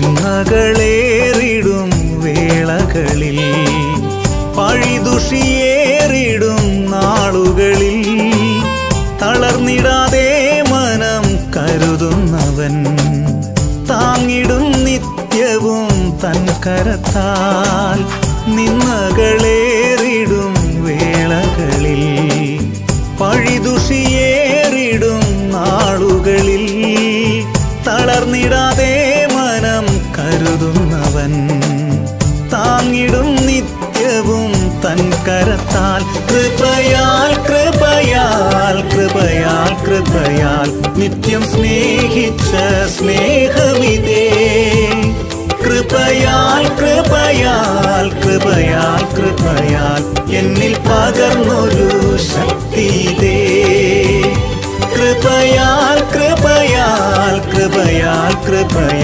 തിന്മകളേറിടും വേളകളിൽ, പഴിദുഷിയേറിടും നാളുകളിൽ തളർന്നിടാതെ മനം കരുതുന്നവൻ, താങ്ങിടും നിത്യവും തൻ കരത്താൽ. നിന്മകളേറിടും വേളകളിൽ, പഴിദുഷിയേറിടും നാളുകളിൽ തളർന്നിടാതെ മനം കരുതുന്നവൻ, താങ്ങിടും നിത്യവും തൻ കരത്താൽ. കൃപയാൽ കൃപയാൽ കൃപയാൽ കൃപയാൽ നിത്യം സ്നേഹിച്ച സ്നേഹമിതേ. കൃപയാൽ കൃപയാൽ കൃപയാൽ കൃപയാൽ എന്നിൽ പകർന്നൊരു ശക്തിയിതേ. കൃപയാൽ കൃപയാൽ കൃപയാൽ കൃപയാൽ